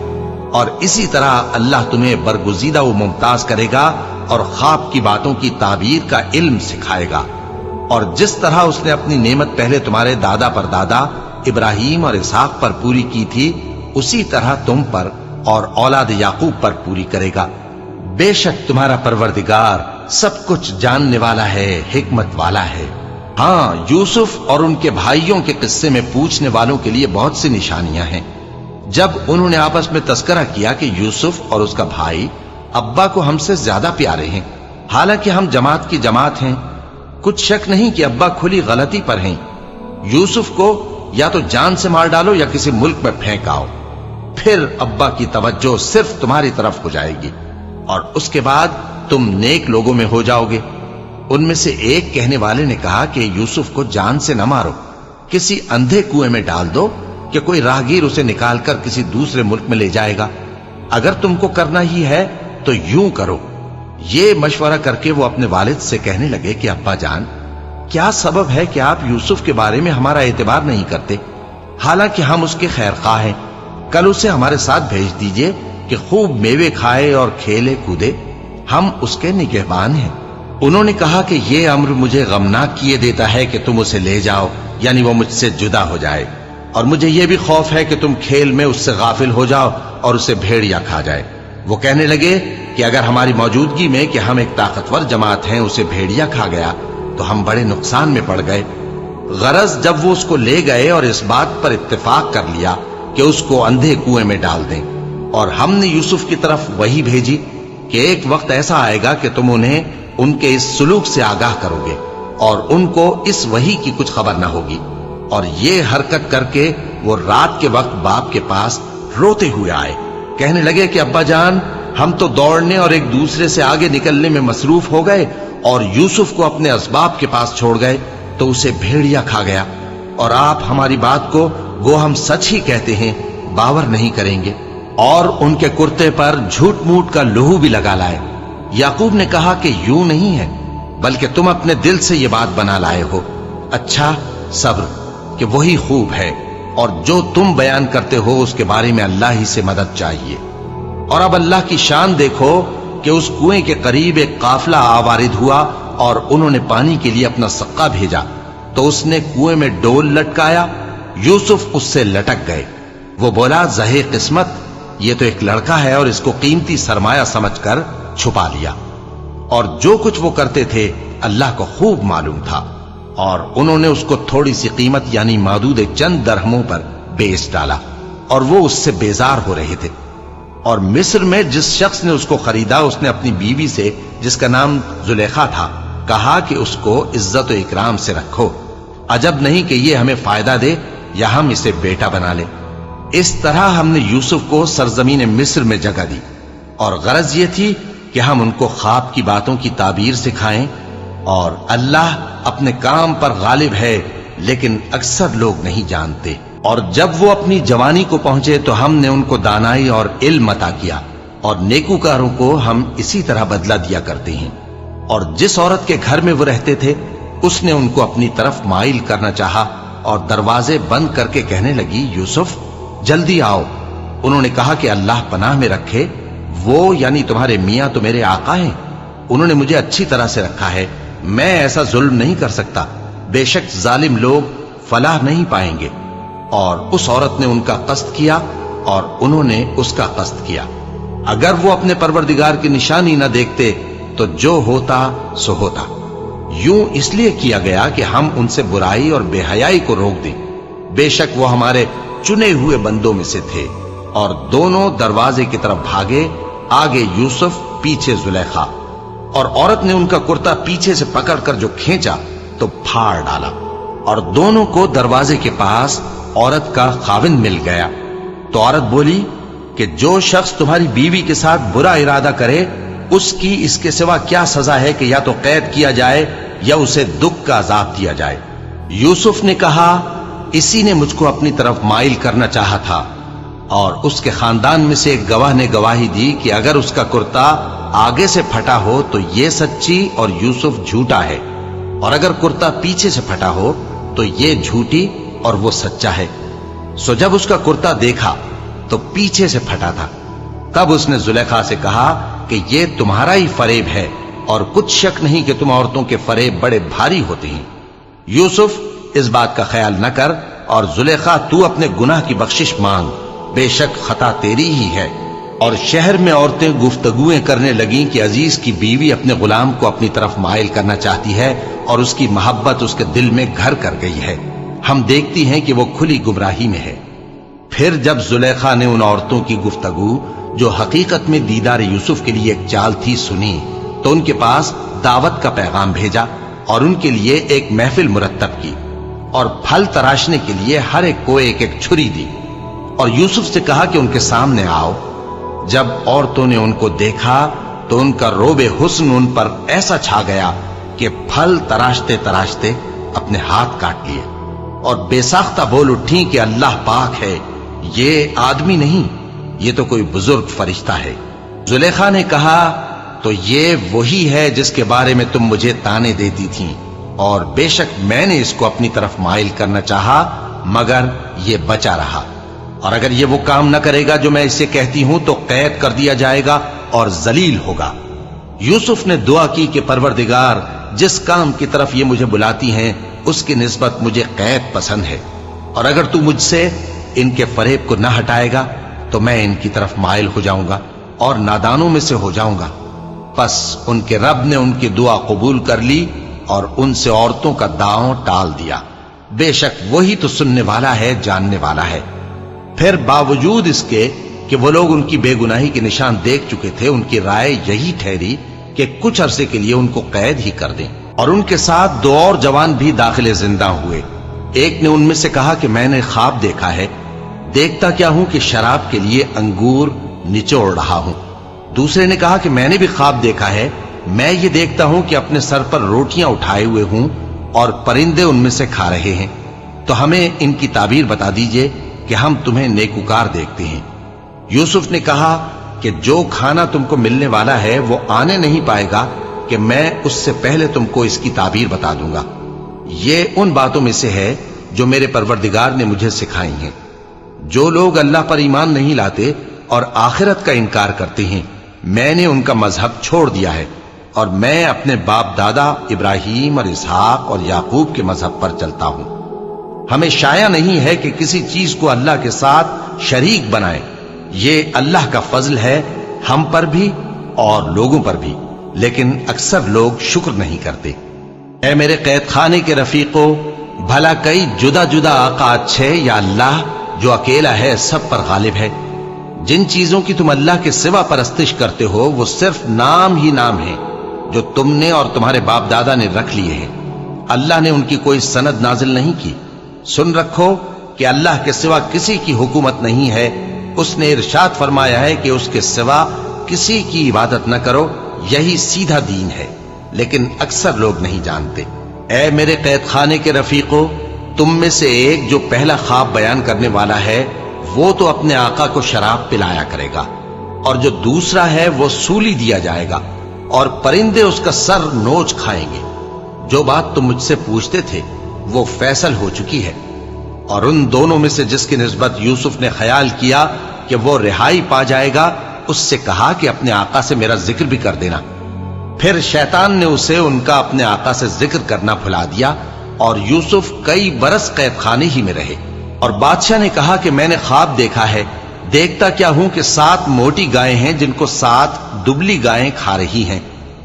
اور اسی طرح اللہ تمہیں برگزیدہ و ممتاز کرے گا اور خواب کی باتوں کی تعبیر کا علم سکھائے گا۔ اور جس طرح اس نے اپنی نعمت پہلے تمہارے دادا پر دادا ابراہیم اور اسحاق پر پوری کی تھی، اسی طرح تم پر اور اولاد یعقوب پر پوری کرے گا۔ بے شک تمہارا پروردگار سب کچھ جاننے والا ہے، حکمت والا ہے۔ ہاں، یوسف اور ان کے بھائیوں کے قصے میں پوچھنے والوں کے لیے بہت سی نشانیاں ہیں۔ جب انہوں نے آپس میں تذکرہ کیا کہ یوسف اور اس کا بھائی ابا کو ہم سے زیادہ پیارے ہیں، حالانکہ ہم جماعت کی جماعت ہیں، کچھ شک نہیں کہ ابا کھلی غلطی پر ہیں۔ یوسف کو یا تو جان سے مار ڈالو یا کسی ملک میں پھینک آؤ، پھر ابا کی توجہ صرف تمہاری طرف ہو جائے گی، اور اس کے بعد تم نیک لوگوں میں ہو جاؤ گے۔ ان میں سے ایک کہنے والے نے کہا کہ یوسف کو جان سے نہ مارو، کسی اندھے کنویں میں ڈال دو کہ کوئی راہگیر اسے نکال کر کسی دوسرے ملک میں لے جائے گا۔ اگر تم کو کرنا ہی ہے تو یوں کرو۔ یہ مشورہ کر کے وہ اپنے والد سے کہنے لگے کہ ابا جان، کیا سبب ہے کہ آپ یوسف کے بارے میں ہمارا اعتبار نہیں کرتے، حالانکہ ہم اس کے خیر خواہ ہیں؟ کل اسے ہمارے ساتھ بھیج دیجئے کہ خوب میوے کھائے اور کھیلے کودے، ہم اس کے نگہبان ہیں۔ انہوں نے کہا کہ یہ امر مجھے غمناک کیے دیتا ہے کہ تم اسے لے جاؤ، یعنی وہ مجھ سے جدا ہو جائے، اور مجھے یہ بھی خوف ہے کہ تم کھیل میں اس سے غافل ہو جاؤ اور اسے بھیڑیا کھا جائے۔ وہ کہنے لگے کہ اگر ہماری موجودگی میں کہ ہم ایک طاقتور جماعت ہیں اسے بھیڑیا کھا گیا تو ہم بڑے نقصان میں پڑ گئے۔ غرض جب وہ اس کو لے گئے اور اس بات پر اتفاق کر لیا کہ اس کو اندھے کنویں میں ڈال دیں، اور ہم نے یوسف کی طرف وحی بھیجی کہ ایک وقت ایسا آئے گا کہ تم انہیں ان کے اس سلوک سے آگاہ کرو گے، اور ان کو اس وحی کی کچھ خبر نہ ہوگی۔ اور یہ حرکت کر کے وہ رات کے وقت باپ کے پاس روتے ہوئے آئے، کہنے لگے کہ ابا جان، ہم تو دوڑنے اور ایک دوسرے سے آگے نکلنے میں مصروف ہو گئے اور یوسف کو اپنے اسباب کے پاس چھوڑ گئے تو اسے بھیڑیا کھا گیا، اور آپ ہماری بات کو گو ہم سچ ہی کہتے ہیں باور نہیں کریں گے۔ اور ان کے کرتے پر جھوٹ موٹ کا لہو بھی لگا لائے۔ یعقوب نے کہا کہ یوں نہیں ہے، بلکہ تم اپنے دل سے یہ بات بنا لائے ہو۔ اچھا، صبر کہ وہی خوب ہے، اور جو تم بیان کرتے ہو اس کے بارے میں اللہ ہی سے مدد چاہیے۔ اور اب اللہ کی شان دیکھو کہ اس کنویں کے قریب ایک قافلہ آوارد ہوا اور انہوں نے پانی کے لیے اپنا سقا بھیجا، تو اس نے کنویں میں ڈول لٹکایا، یوسف اس سے لٹک گئے۔ وہ بولا، زہے قسمت، یہ تو ایک لڑکا ہے، اور اس کو قیمتی سرمایہ سمجھ کر چھپا لیا۔ اور جو کچھ وہ کرتے تھے اللہ کو خوب معلوم تھا، اور انہوں نے اس کو تھوڑی سی قیمت یعنی معدود چند درہموں پر بیچ ڈالا، اور وہ اس سے بیزار ہو رہے تھے۔ اور مصر میں جس شخص نے اس کو خریدا، اس نے اپنی بیوی سے جس کا نام زلیخا تھا کہا کہ اس کو عزت و اکرام سے رکھو، عجب نہیں کہ یہ ہمیں فائدہ دے یا ہم اسے بیٹا بنا لیں۔ اس طرح ہم نے یوسف کو سرزمین مصر میں جگہ دی، اور غرض یہ تھی کہ ہم ان کو خواب کی باتوں کی تعبیر سکھائیں۔ اور اللہ اپنے کام پر غالب ہے، لیکن اکثر لوگ نہیں جانتے۔ اور جب وہ اپنی جوانی کو پہنچے تو ہم نے ان کو دانائی اور علم عطا کیا، اور نیکوکاروں کو ہم اسی طرح بدلہ دیا کرتے ہیں۔ اور جس عورت کے گھر میں وہ رہتے تھے اس نے ان کو اپنی طرف مائل کرنا چاہا، اور دروازے بند کر کے کہنے لگی یوسف جلدی آؤ۔ انہوں نے کہا کہ اللہ پناہ میں رکھے، وہ یعنی تمہارے میاں تو میرے آقا ہیں، انہوں نے مجھے اچھی طرح سے رکھا ہے، میں ایسا ظلم نہیں کر سکتا، بے شک ظالم لوگ فلاح نہیں پائیں گے۔ اور اس عورت نے ان کا قصد کیا اور انہوں نے اس کا قصد کیا۔ اگر وہ اپنے پروردگار کی نشانی نہ دیکھتے تو جو ہوتا سو ہوتا۔ یوں اس لیے کیا گیا کہ ہم ان سے برائی اور بے حیائی کو روک دیں، بے شک وہ ہمارے چنے ہوئے بندوں میں سے تھے۔ اور دونوں دروازے کی طرف بھاگے، آگے یوسف پیچھے زلیخا، اور عورت نے ان کا کرتا پیچھے سے پکڑ کر جو کھینچا تو پھاڑ ڈالا، اور دونوں کو دروازے کے پاس عورت کا خاوند مل گیا۔ تو عورت بولی کہ جو شخص تمہاری بیوی کے ساتھ برا ارادہ کرے اس کی اس کے سوا کیا سزا ہے کہ یا تو قید کیا جائے یا اسے دکھ کا عذاب دیا جائے۔ یوسف نے کہا اسی نے مجھ کو اپنی طرف مائل کرنا چاہا تھا، اور اس کے خاندان میں سے ایک گواہ نے گواہی دی کہ اگر اس کا کرتا آگے سے پھٹا ہو تو یہ سچی اور یوسف جھوٹا ہے، اور اگر کرتا پیچھے سے پھٹا ہو تو یہ جھوٹی اور وہ سچا ہے۔ سو جب اس کا کرتا دیکھا تو پیچھے سے پھٹا تھا، تب اس نے زلیخا سے کہا کہ یہ تمہارا ہی فریب ہے، اور کچھ شک نہیں کہ تم عورتوں کے فریب بڑے بھاری ہوتے ہیں۔ یوسف اس بات کا خیال نہ کر، اور زلیخا تو اپنے گناہ کی بخشش مانگ، بے شک خطا تیری ہی ہے۔ اور شہر میں عورتیں گفتگویں کرنے لگیں کہ عزیز کی بیوی اپنے غلام کو اپنی طرف مائل کرنا چاہتی ہے، اور اس کی محبت اس کے دل میں گھر کر گئی ہے، ہم دیکھتی ہیں کہ وہ کھلی گمراہی میں ہے۔ پھر جب زلیخا نے ان عورتوں کی گفتگو جو حقیقت میں دیدار یوسف کے لیے ایک چال تھی سنی، تو ان کے پاس دعوت کا پیغام بھیجا اور ان کے لیے ایک محفل مرتب کی، اور پھل تراشنے کے لیے ہر ایک کو ایک ایک چھری دی، اور یوسف سے کہا کہ ان کے سامنے آؤ۔ جب عورتوں نے ان کو دیکھا تو ان کا روب حسن ان پر ایسا چھا گیا کہ پھل تراشتے تراشتے اپنے ہاتھ کاٹ لیے، اور بے ساختہ بول اٹھیں کہ اللہ پاک ہے، یہ آدمی نہیں، یہ تو کوئی بزرگ فرشتہ ہے۔ زلیخا نے کہا تو یہ وہی ہے جس کے بارے میں تم مجھے تانے دیتی تھیں، اور بے شک میں نے اس کو اپنی طرف مائل کرنا چاہا مگر یہ بچا رہا، اور اگر یہ وہ کام نہ کرے گا جو میں اسے کہتی ہوں تو قید کر دیا جائے گا اور ذلیل ہوگا۔ یوسف نے دعا کی کہ پروردگار جس کام کی طرف یہ مجھے بلاتی ہیں اس کی نسبت مجھے قید پسند ہے، اور اگر تو مجھ سے ان کے فریب کو نہ ہٹائے گا تو میں ان کی طرف مائل ہو جاؤں گا اور نادانوں میں سے ہو جاؤں گا۔ پس ان کے رب نے ان کی دعا قبول کر لی اور ان سے عورتوں کا داؤں ٹال دیا، بے شک وہی تو سننے والا ہے، جاننے والا ہے۔ پھر باوجود اس کے کہ وہ لوگ ان کی بے گناہی کے نشان دیکھ چکے تھے، ان کی رائے یہی ٹھہری کہ کچھ عرصے کے لیے ان کو قید ہی کر دیں، اور ان کے ساتھ دو اور جوان بھی داخل زندہ ہوئے۔ ایک نے ان میں سے کہا کہ میں نے خواب دیکھا ہے، دیکھتا کیا ہوں کہ شراب کے لیے انگور نچوڑ رہا ہوں۔ دوسرے نے کہا کہ میں نے بھی خواب دیکھا ہے، میں یہ دیکھتا ہوں کہ اپنے سر پر روٹیاں اٹھائے ہوئے ہوں اور پرندے ان میں سے کھا رہے ہیں، تو ہمیں ان کی تعبیر بتا دیجئے کہ ہم تمہیں نیکوکار دیکھتے ہیں۔ یوسف نے کہا کہ جو کھانا تم کو ملنے والا ہے وہ آنے نہیں پائے گا کہ میں اس سے پہلے تم کو اس کی تعبیر بتا دوں گا۔ یہ ان باتوں میں سے ہے جو میرے پروردگار نے مجھے سکھائی ہیں۔ جو لوگ اللہ پر ایمان نہیں لاتے اور آخرت کا انکار کرتے ہیں، میں نے ان کا مذہب چھوڑ دیا ہے، اور میں اپنے باپ دادا ابراہیم اور اسحاق اور یعقوب کے مذہب پر چلتا ہوں۔ ہمیں شایع نہیں ہے کہ کسی چیز کو اللہ کے ساتھ شریک بنائے، یہ اللہ کا فضل ہے ہم پر بھی اور لوگوں پر بھی، لیکن اکثر لوگ شکر نہیں کرتے۔ اے میرے قید خانے کے رفیقو، بھلا کئی جدا جدا آقا اچھے یا اللہ جو اکیلا ہے سب پر غالب ہے؟ جن چیزوں کی تم اللہ کے سوا پرستش کرتے ہو وہ صرف نام ہی نام ہیں جو تم نے اور تمہارے باپ دادا نے رکھ لیے ہیں، اللہ نے ان کی کوئی سند نازل نہیں کی۔ سن رکھو کہ اللہ کے سوا کسی کی حکومت نہیں ہے، اس نے ارشاد فرمایا ہے کہ اس کے سوا کسی کی عبادت نہ کرو، یہی سیدھا دین ہے، لیکن اکثر لوگ نہیں جانتے۔ اے میرے قید خانے کے رفیقو، تم میں سے ایک جو پہلا خواب بیان کرنے والا ہے وہ تو اپنے آقا کو شراب پلایا کرے گا، اور جو دوسرا ہے وہ سولی دیا جائے گا اور پرندے اس کا سر نوچ کھائیں گے۔ جو بات تم مجھ سے پوچھتے تھے وہ فیصل ہو چکی ہے، اور ان دونوں میں سے جس کی نسبت یوسف نے خیال کیا کہ وہ رہائی پا جائے گا، اس سے کہا کہ اپنے آقا سے میرا ذکر بھی کر دینا۔ پھر شیطان نے اسے ان کا اپنے آقا سے ذکر کرنا بھلا دیا، اور یوسف کئی برس قید خانے ہی میں رہے۔ اور بادشاہ نے کہا کہ میں نے خواب دیکھا ہے، دیکھتا کیا ہوں کہ 7 موٹی گائیں ہیں جن کو 7 دبلی گائیں کھا رہی ہیں،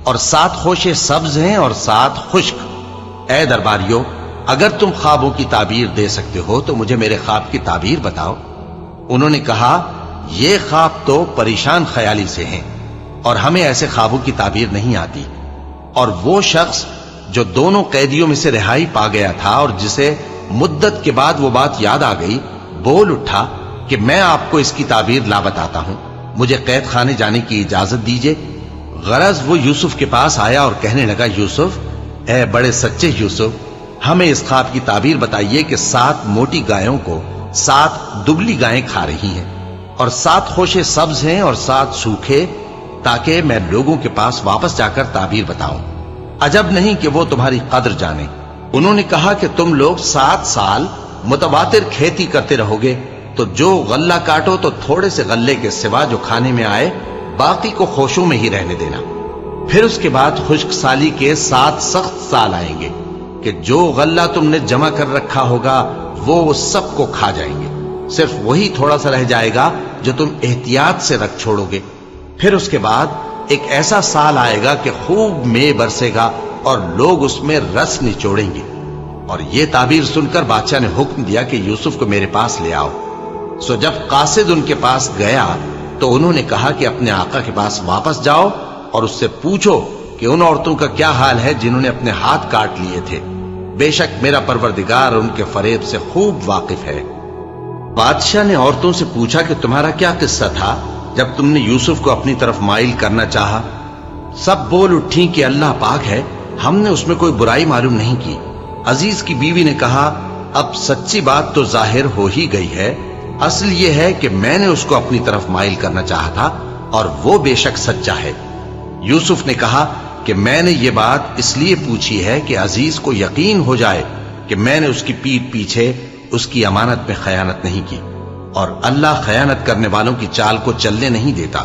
اور 7 خوشے سبز ہیں اور 7 خشک۔ اے درباریو، اگر تم خوابوں کی تعبیر دے سکتے ہو تو مجھے میرے خواب کی تعبیر بتاؤ۔ انہوں نے کہا، یہ خواب تو پریشان خیالی سے ہیں اور ہمیں ایسے خوابوں کی تعبیر نہیں آتی۔ اور وہ شخص جو دونوں قیدیوں میں سے رہائی پا گیا تھا اور جسے مدت کے بعد وہ بات یاد آ گئی، بول اٹھا کہ میں آپ کو اس کی تعبیر لا بتاتا ہوں، مجھے قید خانے جانے کی اجازت دیجیے۔ غرض وہ یوسف کے پاس آیا اور کہنے لگا، یوسف، اے بڑے سچے یوسف، ہمیں اس خواب کی تعبیر بتائیے کہ 7 موٹی گایوں کو 7 دبلی گائیں کھا رہی ہیں، اور 7 خوشے سبز ہیں اور 7 سوکھے، تاکہ میں لوگوں کے پاس واپس جا کر تعبیر بتاؤں۔ عجب نہیں کہ وہ تمہاری قدر جانے۔ انہوں نے کہا کہ تم لوگ 7 سال متواتر کھیتی کرتے رہو گے، تو جو غلہ کاٹو تو تھوڑے سے غلے کے سوا جو کھانے میں آئے باقی کو خوشوں میں ہی رہنے دینا۔ پھر اس کے بعد خشک سالی کے 7 سخت سال آئیں گے کہ جو غلہ تم نے جمع کر رکھا ہوگا وہ سب کو کھا جائیں گے، صرف وہی تھوڑا سا رہ جائے گا جو تم احتیاط سے رکھ چھوڑو گے۔ پھر اس کے بعد ایک ایسا سال آئے گا کہ خوب مے برسے گا اور لوگ اس میں رس نچوڑیں گے۔ اور یہ تعبیر سن کر بادشاہ نے حکم دیا کہ یوسف کو میرے پاس لے آؤ۔ سو جب قاصد ان کے پاس گیا تو انہوں نے کہا کہ اپنے آقا کے پاس واپس جاؤ اور اس سے پوچھو کہ ان عورتوں کا کیا حال ہے جنہوں نے اپنے ہاتھ کاٹ لیے تھے، بے شک میرا پروردگار ان کے فریب سے خوب واقف ہے۔ بادشاہ نے عورتوں سے پوچھا کہ تمہارا کیا قصہ تھا جب تم نے یوسف کو اپنی طرف مائل کرنا چاہا؟ سب بول اٹھیں کہ اللہ پاک ہے، ہم نے اس میں کوئی برائی معلوم نہیں کی۔ عزیز کی بیوی نے کہا، اب سچی بات تو ظاہر ہو ہی گئی ہے، اصل یہ ہے کہ میں نے اس کو اپنی طرف مائل کرنا چاہا تھا اور وہ بے شک سچا ہے۔ یوسف نے کہا کہ میں نے یہ بات اس لیے پوچھی ہے کہ عزیز کو یقین ہو جائے کہ میں نے اس کی پیٹھ پیچھے اس کی امانت میں خیانت نہیں کی، اور اللہ خیانت کرنے والوں کی چال کو چلنے نہیں دیتا۔